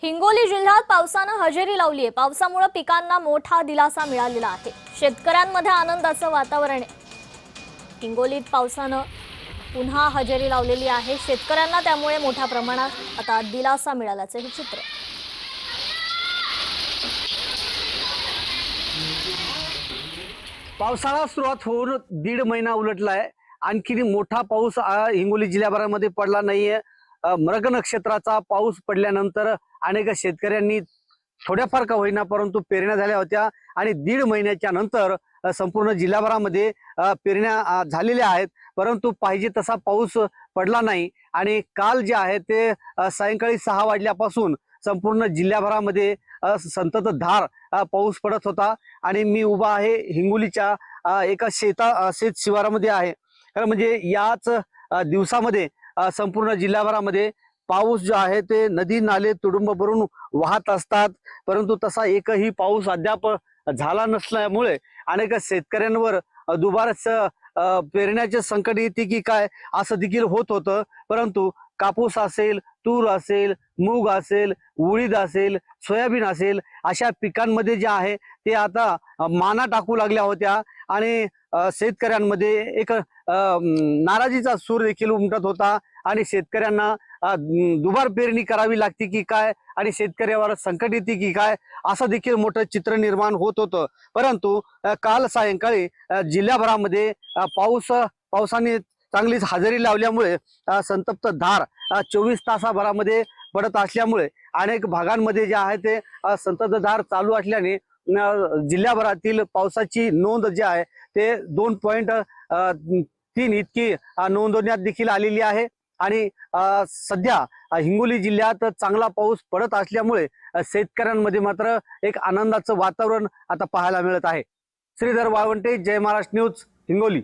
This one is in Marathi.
हिंगोली जिल्ह्यात पावसानं हजेरी लावली आहे। पावसामुळे पिकांना मोठा दिलासा मिळालेला आहे। शेतकऱ्यांमध्ये आनंदाचं वातावरण आहे। हिंगोलीत पावसानं पुन्हा हजेरी लावलेली आहे। शेतकऱ्यांना त्यामुळे मोठ्या प्रमाणात आता दिलासा मिळाल्याचं हे चित्र आहे। पावसाळा सुरुवात होऊन 1.5 महिना उलटलाय। आणखी मोठा पाऊस हिंगोली जिल्ह्याभरामध्ये पडला नाहीये। मृग नक्षत्राचा पाऊस पडल्यानंतर अनेक शेतकऱ्यांनी थोड्याफार का होईना परंतु पेरण्या झाल्या होत्या आणि 1.5 महिन्याच्या नंतर संपूर्ण जिल्ह्याभरामध्ये पेरण्या झालेल्या आहेत। परंतु पाहिजे तसा पाऊस पडला नाही आणि काल जे आहे ते सायंकाळी 6 वाजल्यापासून संपूर्ण जिल्ह्याभरामध्ये संततधार पाऊस पडत होता। आणि मी उभा आहे हिंगोलीच्या एका शेत शिवारामध्ये आहे। कारण म्हणजे याच दिवसामध्ये संपूर्ण जिल्ह्याभरामध्ये पाऊस जो आहे ते नदी नाले तुडुंब भरून वाहत असतात। परंतु तसा एकही पाऊस अद्याप झाला नसल्यामुळे अनेक शेतकऱ्यांवर दुबारच पेरण्याचे संकट येते की काय असं देखील होत होतं। परंतु कापूस असेल, तूर असेल, मूग असेल, उडीद असेल, सोयाबीन असेल अशा पिकांमध्ये जे आहे ते आता माना टाकू लागल्या होत्या आणि शेतकऱ्यांमध्ये एक नाराजीचा सूर देखील उमटत होता। आणि शेतकऱ्यांना दुबार पेरणी करावी लागते की काय आणि शेतकऱ्यावर संकट येते की काय असं देखील मोठं चित्र निर्माण होत होतं। परंतु काल सायंकाळी जिल्ह्याभरामध्ये पावसाने चांगलीच हजेरी लावल्यामुळे संतप्त धार 24 तासाभरामध्ये पडत असल्यामुळे अनेक भागांमध्ये जे आहे ते संततधार चालू असल्याने जिल्ह्याभरातील पावसाची नोंद जी आहे ते 2.3 इतकी नोंदवण्यात देखील आलेली आहे। आणि सध्या हिंगोली जिल्ह्यात चांगला पाऊस पडत असल्यामुळे शेतकऱ्यांमध्ये मात्र एक आनंदाचं वातावरण आता पाहायला मिळत आहे। श्रीधर वाळवंटे, जय महाराष्ट्र न्यूज, हिंगोली।